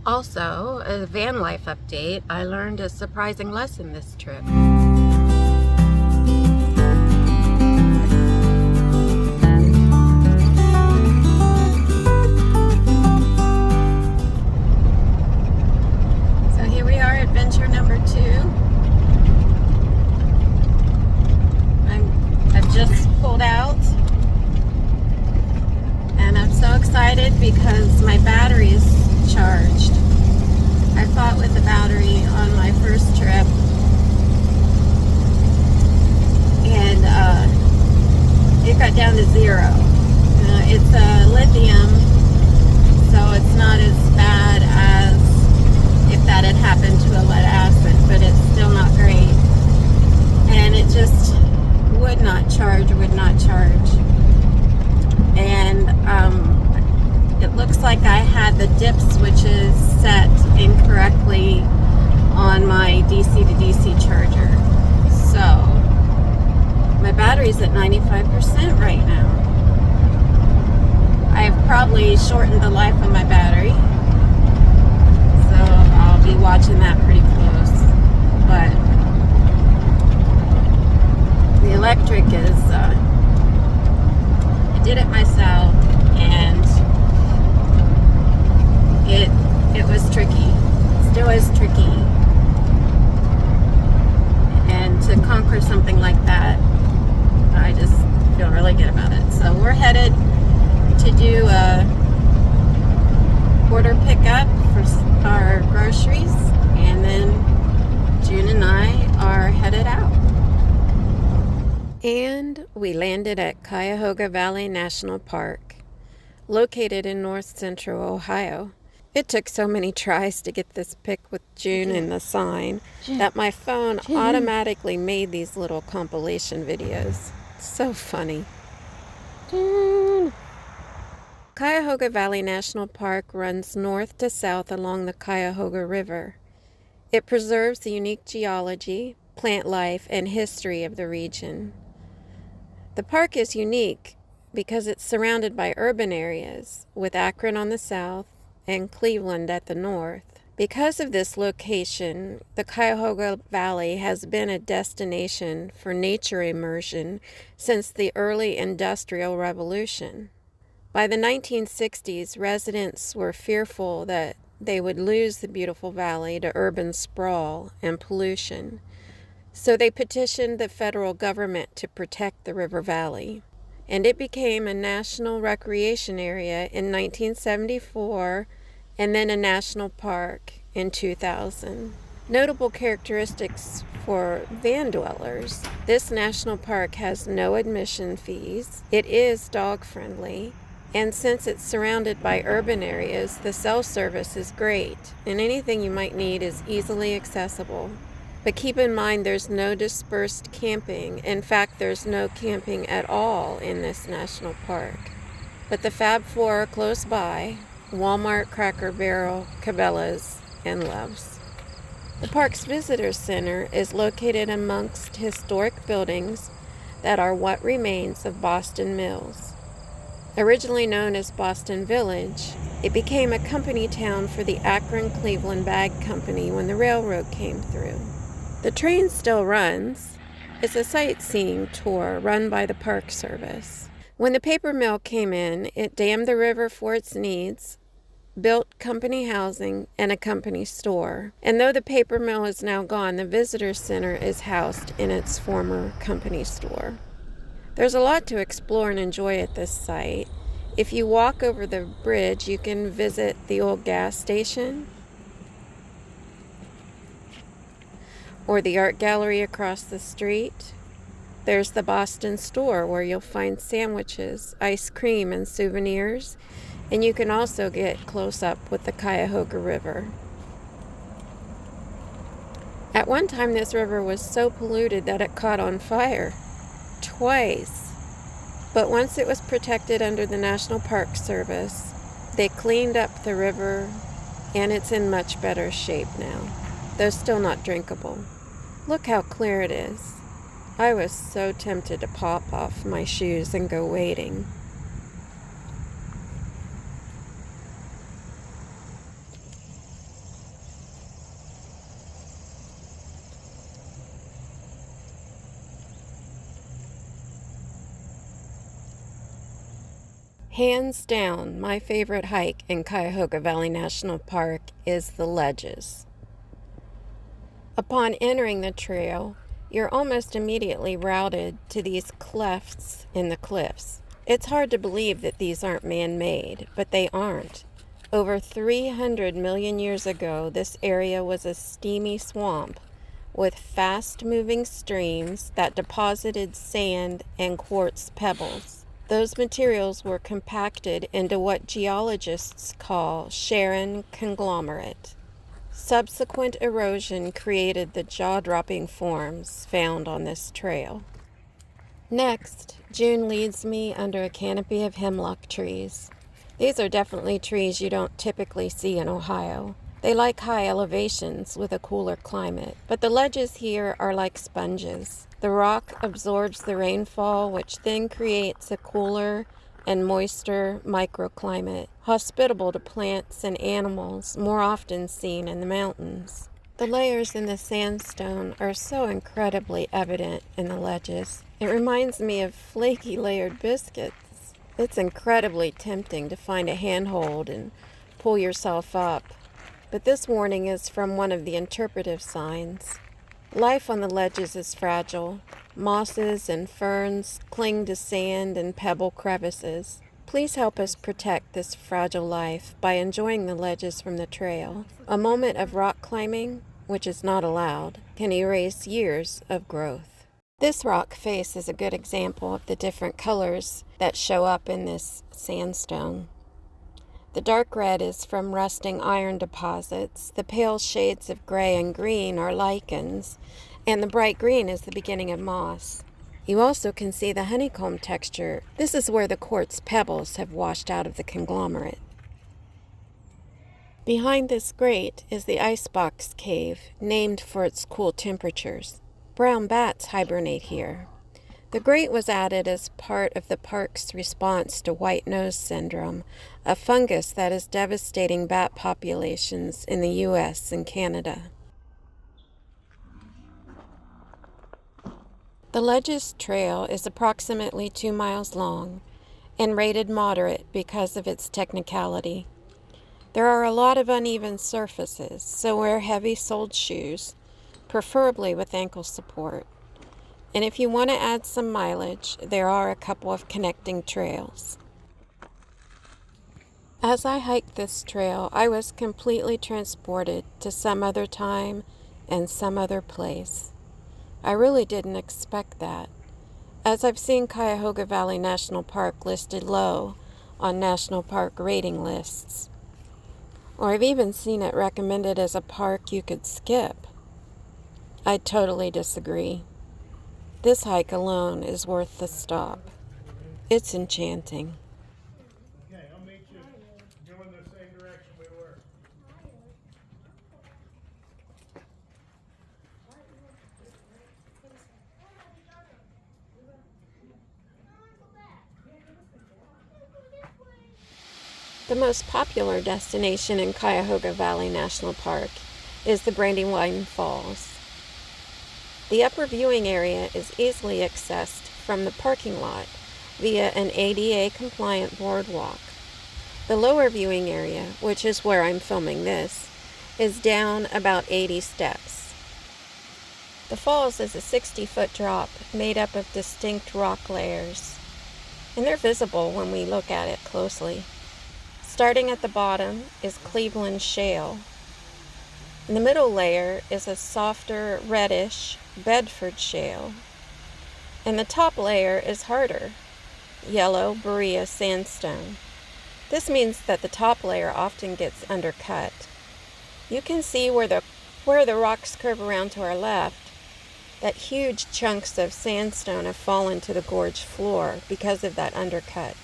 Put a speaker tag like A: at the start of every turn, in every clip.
A: Also, a van life update, I learned a surprising lesson this trip. So here we are, adventure number 2. I've just pulled out, and I'm so excited because my battery is charged. I fought with the battery on my first trip, and it got down to 0. It's a lithium, so it's not as bad as if that had happened to a lead acid, but it's still not great. And it just would not charge. And it looks like I had the dip switches set incorrectly on my DC to DC charger. So my battery's at 95% right now. I've probably shortened the life of my battery, so I'll be watching that pretty close. But the electric is, I did it myself, and it was tricky. Still is tricky. And to conquer something like that, I just feel really good about it. So we're headed to do a order pickup for our groceries, and then June and I are headed out. And we landed at Cuyahoga Valley National Park, located in north central Ohio. It took so many tries to get this pic with June and the sign that my phone automatically made these little compilation videos. So funny. June. Cuyahoga Valley National Park runs north to south along the Cuyahoga River. It preserves the unique geology, plant life, and history of the region. The park is unique because it's surrounded by urban areas, with Akron on the south and Cleveland at the north. Because of this location, the Cuyahoga Valley has been a destination for nature immersion since the early Industrial Revolution. By the 1960s, residents were fearful that they would lose the beautiful valley to urban sprawl and pollution, so they petitioned the federal government to protect the river valley. And it became a national recreation area in 1974 and then a national park in 2000. Notable characteristics for van dwellers: this national park has no admission fees, it is dog friendly, and since it's surrounded by urban areas, the self-service is great, and anything you might need is easily accessible. But keep in mind there's no dispersed camping. In fact, there's no camping at all in this national park. But the Fab Four are close by: Walmart, Cracker Barrel, Cabela's, and Love's. The park's visitor center is located amongst historic buildings that are what remains of Boston Mills. Originally known as Boston Village, it became a company town for the Akron-Cleveland Bag Company when the railroad came through. The train still runs. It's a sightseeing tour run by the Park Service. When the paper mill came in, it dammed the river for its needs, built company housing, and a company store. And though the paper mill is now gone, the visitor center is housed in its former company store. There's a lot to explore and enjoy at this site. If you walk over the bridge, you can visit the old gas station, or the art gallery across the street. There's the Boston store, where you'll find sandwiches, ice cream, and souvenirs, and you can also get close up with the Cuyahoga River. At one time, this river was so polluted that it caught on fire twice. But once it was protected under the National Park Service, they cleaned up the river, and it's in much better shape now, though still not drinkable. Look how clear it is. I was so tempted to pop off my shoes and go wading. Hands down, my favorite hike in Cuyahoga Valley National Park is the ledges. Upon entering the trail, you're almost immediately routed to these clefts in the cliffs. It's hard to believe that these aren't man-made, but they aren't. Over 300 million years ago, this area was a steamy swamp with fast-moving streams that deposited sand and quartz pebbles. Those materials were compacted into what geologists call Sharon conglomerate. Subsequent erosion created the jaw-dropping forms found on this trail. Next, June leads me under a canopy of hemlock trees. These are definitely trees you don't typically see in Ohio. They like high elevations with a cooler climate, but the ledges here are like sponges. The rock absorbs the rainfall, which then creates a cooler and moister microclimate, hospitable to plants and animals more often seen in the mountains. The layers in the sandstone are so incredibly evident in the ledges. It reminds me of flaky layered biscuits. It's incredibly tempting to find a handhold and pull yourself up, but this warning is from one of the interpretive signs. Life on the ledges is fragile. Mosses and ferns cling to sand and pebble crevices. Please help us protect this fragile life by enjoying the ledges from the trail. A moment of rock climbing, which is not allowed, can erase years of growth. This rock face is a good example of the different colors that show up in this sandstone. The dark red is from rusting iron deposits, the pale shades of gray and green are lichens, and the bright green is the beginning of moss. You also can see the honeycomb texture. This is where the quartz pebbles have washed out of the conglomerate. Behind this grate is the icebox cave, named for its cool temperatures. Brown bats hibernate here. The grate was added as part of the park's response to white nose syndrome, a fungus that is devastating bat populations in the U.S. and Canada. The Ledges Trail is approximately 2 miles long and rated moderate because of its technicality. There are a lot of uneven surfaces, so wear heavy-soled shoes, preferably with ankle support. And if you want to add some mileage, there are a couple of connecting trails. As I hiked this trail, I was completely transported to some other time and some other place. I really didn't expect that, as I've seen Cuyahoga Valley National Park listed low on national park rating lists, or I've even seen it recommended as a park you could skip. I totally disagree. This hike alone is worth the stop. It's enchanting.
B: Okay, I'll meet you going the same direction we were.
A: The most popular destination in Cuyahoga Valley National Park is the Brandywine Falls. The upper viewing area is easily accessed from the parking lot via an ADA-compliant boardwalk. The lower viewing area, which is where I'm filming this, is down about 80 steps. The falls is a 60-foot drop made up of distinct rock layers, and they're visible when we look at it closely. Starting at the bottom is Cleveland Shale. In the middle layer is a softer reddish Bedford Shale, and the top layer is harder, yellow Berea sandstone. This means that the top layer often gets undercut. You can see where the rocks curve around to our left, that huge chunks of sandstone have fallen to the gorge floor because of that undercut.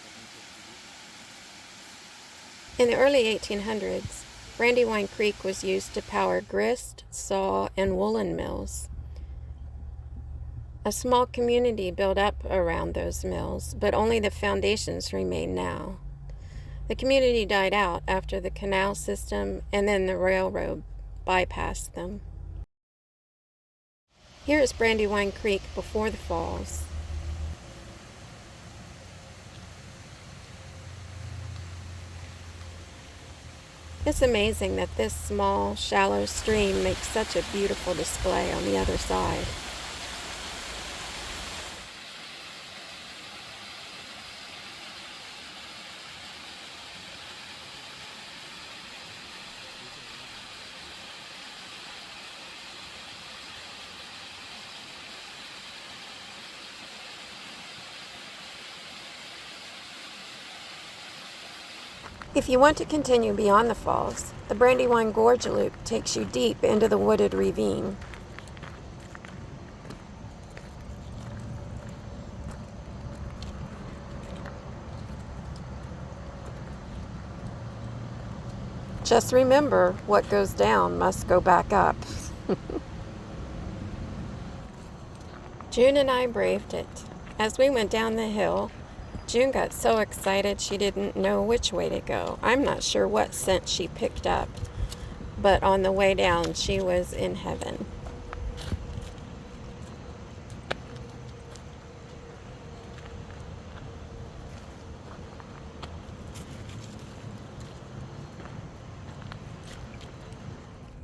A: In the early 1800s, Brandywine Creek was used to power grist, saw, and woolen mills. A small community built up around those mills, but only the foundations remain now. The community died out after the canal system and then the railroad bypassed them. Here is Brandywine Creek before the falls. It's amazing that this small, shallow stream makes such a beautiful display on the other side. If you want to continue beyond the falls, the Brandywine Gorge Loop takes you deep into the wooded ravine. Just remember, what goes down must go back up. June and I braved it. As we went down the hill, June got so excited she didn't know which way to go. I'm not sure what scent she picked up, but on the way down, she was in heaven.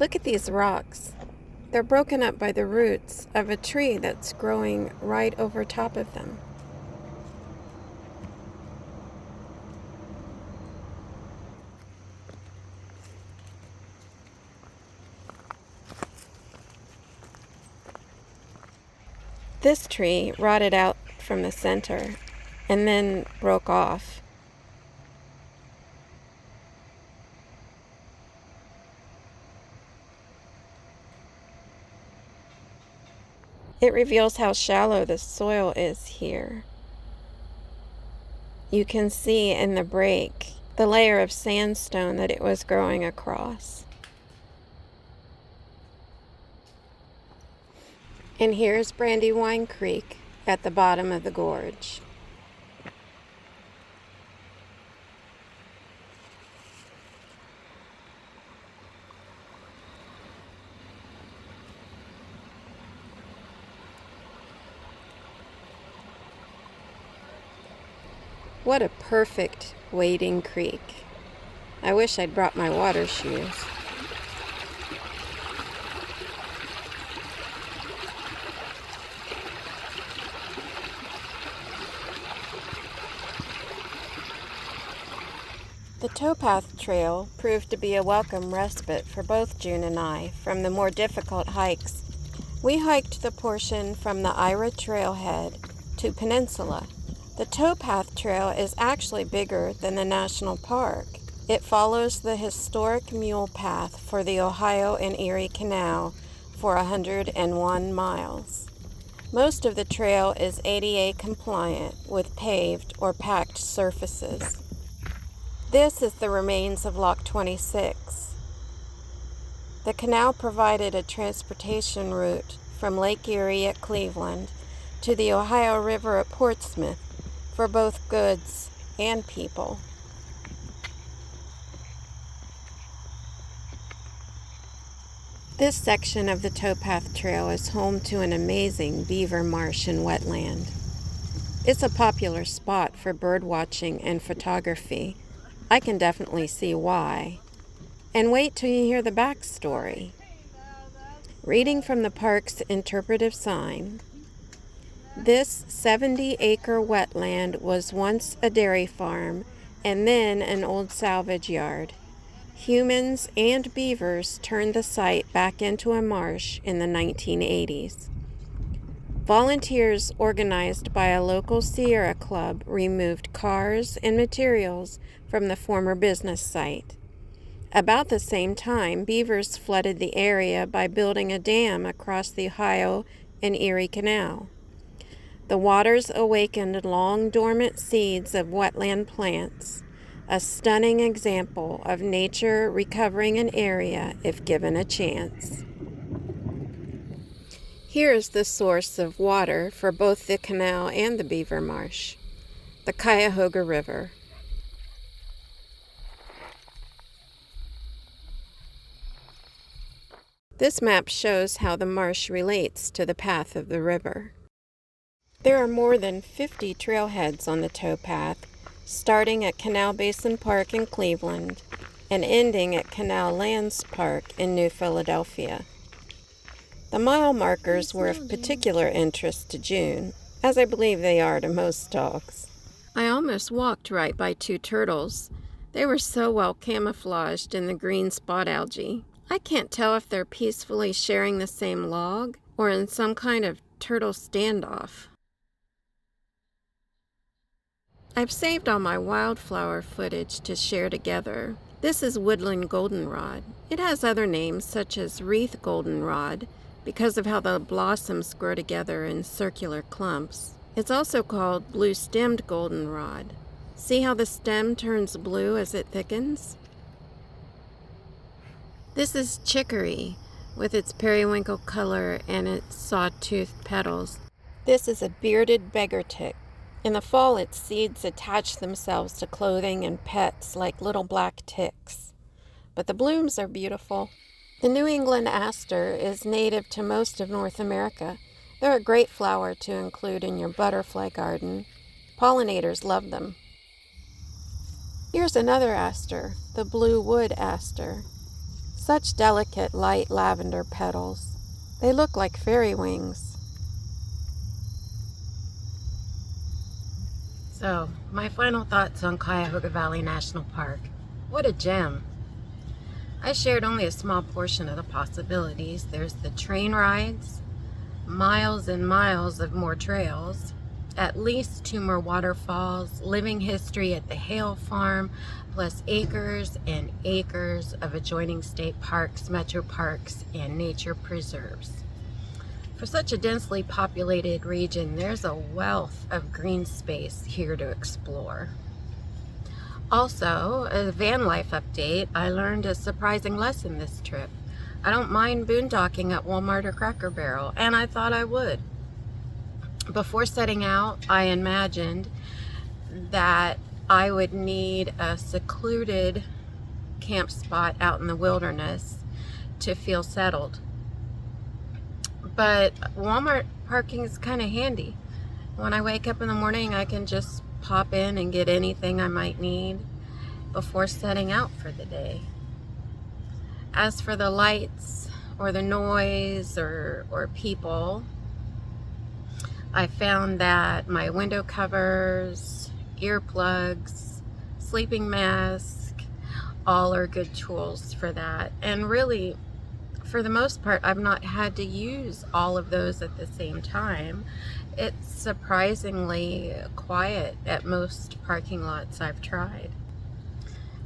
A: Look at these rocks. They're broken up by the roots of a tree that's growing right over top of them. This tree rotted out from the center and then broke off. It reveals how shallow the soil is here. You can see in the break the layer of sandstone that it was growing across. And here's Brandywine Creek at the bottom of the gorge. What a perfect wading creek. I wish I'd brought my water shoes. The towpath trail proved to be a welcome respite for both June and I from the more difficult hikes. We hiked the portion from the Ira trailhead to Peninsula. The towpath trail is actually bigger than the national park. It follows the historic mule path for the Ohio and Erie Canal for 101 miles. Most of the trail is ADA compliant with paved or packed surfaces. This is the remains of Lock 26. The canal provided a transportation route from Lake Erie at Cleveland to the Ohio River at Portsmouth for both goods and people. This section of the towpath trail is home to an amazing beaver marsh and wetland. It's a popular spot for bird watching and photography. I can definitely see why. And wait till you hear the backstory. Reading from the park's interpretive sign, this 70-acre wetland was once a dairy farm and then an old salvage yard. Humans and beavers turned the site back into a marsh in the 1980s. Volunteers organized by a local Sierra club removed cars and materials from the former business site. About the same time, beavers flooded the area by building a dam across the Ohio and Erie Canal. The waters awakened long dormant seeds of wetland plants, a stunning example of nature recovering an area if given a chance. Here is the source of water for both the canal and the beaver marsh, the Cuyahoga River. This map shows how the marsh relates to the path of the river. There are more than 50 trailheads on the towpath, starting at Canal Basin Park in Cleveland and ending at Canal Lands Park in New Philadelphia. The mile markers were of particular interest to June, as I believe they are to most dogs. I almost walked right by two turtles. They were so well camouflaged in the green spot algae. I can't tell if they're peacefully sharing the same log or in some kind of turtle standoff. I've saved all my wildflower footage to share together. This is woodland goldenrod. It has other names such as wreath goldenrod because of how the blossoms grow together in circular clumps. It's also called blue-stemmed goldenrod. See how the stem turns blue as it thickens? This is chicory with its periwinkle color and its sawtoothed petals. This is a bearded beggar tick. In the fall, its seeds attach themselves to clothing and pets like little black ticks. But the blooms are beautiful. The New England aster is native to most of North America. They're a great flower to include in your butterfly garden. Pollinators love them. Here's another aster, the blue wood aster. Such delicate light lavender petals. They look like fairy wings. So, my final thoughts on Cuyahoga Valley National Park. What a gem. I shared only a small portion of the possibilities. There's the train rides, miles and miles of more trails, at least 2 more waterfalls, living history at the Hale Farm, plus acres and acres of adjoining state parks, metro parks, and nature preserves. For such a densely populated region, there's a wealth of green space here to explore. Also, a van life update, I learned a surprising lesson this trip. I don't mind boondocking at Walmart or Cracker Barrel, and I thought I would. Before setting out, I imagined that I would need a secluded camp spot out in the wilderness to feel settled. But Walmart parking is kind of handy. When I wake up in the morning, I can just pop in and get anything I might need before setting out for the day. As for the lights or the noise or people, I found that my window covers, earplugs, sleeping mask, all are good tools for that. And really, for the most part, I've not had to use all of those at the same time. It's surprisingly quiet at most parking lots I've tried.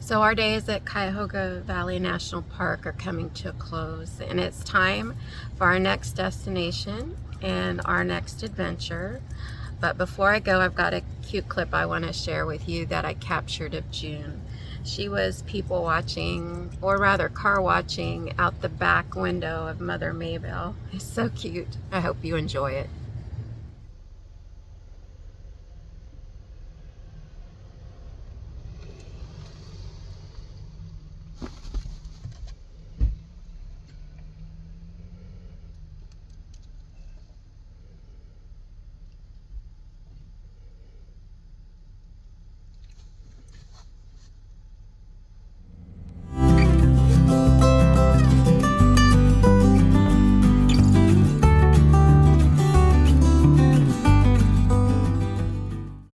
A: So our days at Cuyahoga Valley National Park are coming to a close, and it's time for our next destination and our next adventure. But before I go, I've got a cute clip I want to share with you that I captured of June. She was people watching, or rather car watching, out the back window of Mother Maybelle. It's so cute. I hope you enjoy it.